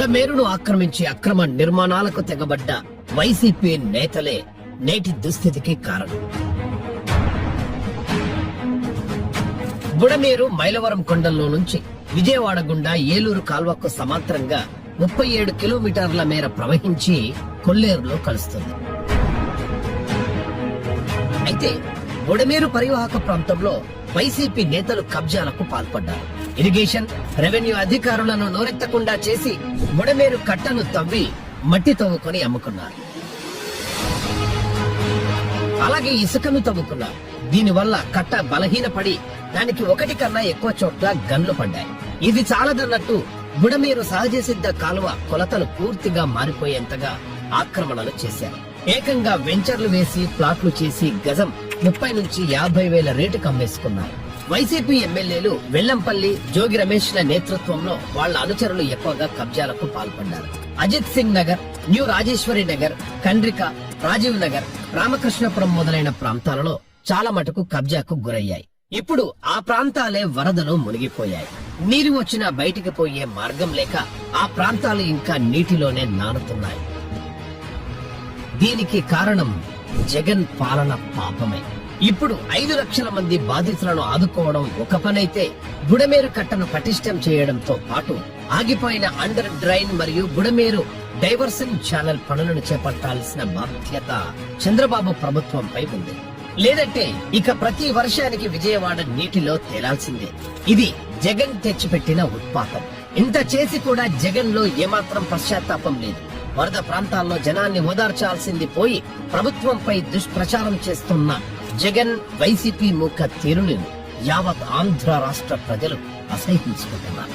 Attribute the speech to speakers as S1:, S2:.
S1: బుడమేరును ఆక్రమించి అక్రమ నిర్మాణాలకు తెగబడ్డ వైసీపీ నేతలే నేటి దుస్థితికి కారణం. బుడమేరు మైలవరం కొండల్లో నుంచి విజయవాడ గుండా ఏలూరు కాల్వకు సమాంతరంగా 37 కిలోమీటర్ల మేర ప్రవహించి కొల్లేరులో కలుస్తుంది. అయితే బుడమేరు పరివాహక ప్రాంతంలో వైసీపీ నేతలు కబ్జాలకు పాల్పడ్డారు. ఇరిగేషన్, రెవెన్యూ అధికారులను నోరెత్తకుండా చేసి బుడమేరు కట్టను తవ్వి మట్టి తవ్వుకొని అమ్ముకున్నారు. అలాగే ఇసుకను తవ్వుకున్నారు. దీనివల్ల కట్ట బలహీనపడి దానికి ఒకటి కన్నా ఎక్కువ చోట్ల గన్లు పడ్డాయి. ఇది చాలదన్నట్టు బుడమేరు సహజ సిద్ధ కాలువ కొలతలు పూర్తిగా మారిపోయేంతగా ఆక్రమణలు చేశారు. ఏకంగా వెంచర్లు వేసి ప్లాట్లు చేసి గజం 30 నుంచి 50 వేల రేటుకు అమ్మేసుకున్నారు. వైసీపీ ఎమ్మెల్యేలు వెల్లంపల్లి, జోగి రమేష్ ల నేతృత్వంలో వాళ్ల అనుచరులు ఎక్కువగా కబ్జాలకు పాల్పడ్డారు. అజిత్ సింగ్ నగర్, న్యూ రాజేశ్వరి నగర్, కండ్రిక, రాజీవ్ నగర్, రామకృష్ణపురం మొదలైన ప్రాంతాలలో చాలా మటుకు కబ్జాకు గురయ్యాయి. ఇప్పుడు ఆ ప్రాంతాలే వరదలో మునిగిపోయాయి. నీరు వచ్చినా బయటికి పోయే మార్గం లేక ఆ ప్రాంతాలు ఇంకా నీటిలోనే నానుతున్నాయి. దీనికి కారణం జగన్ పాలన పాపమే. ఇప్పుడు 5 లక్షల మంది బాధితులను ఆదుకోవడం ఒక పనైతే, బుడమేరు కట్టను పటిష్టం చేయడంతో పాటు ఆగిపోయిన అండర్ డ్రైన్ మరియు బుడమేరు డైవర్షన్ ఛానల్ పనులను చేపట్టాల్సిన బాధ్యత చంద్రబాబు ప్రభుత్వంపై ఉంది. లేదంటే ఇక ప్రతి వర్షానికి విజయవాడ నీటిలో తేలాల్సిందే. ఇది జగన్ తెచ్చిపెట్టిన ఉత్పాతం. ఇంత చేసి కూడా జగన్ లో ఏమాత్రం పశ్చాత్తాపం లేదు. వరద ప్రాంతాల్లో జనాన్ని ఓదార్చాల్సింది పోయి ప్రభుత్వంపై దుష్ప్రచారం చేస్తున్న జగన్, వైసీపీ మూక తీరును యావత్ ఆంధ్ర రాష్ట్ర ప్రజలు అసహ్యించుకుంటున్నారు.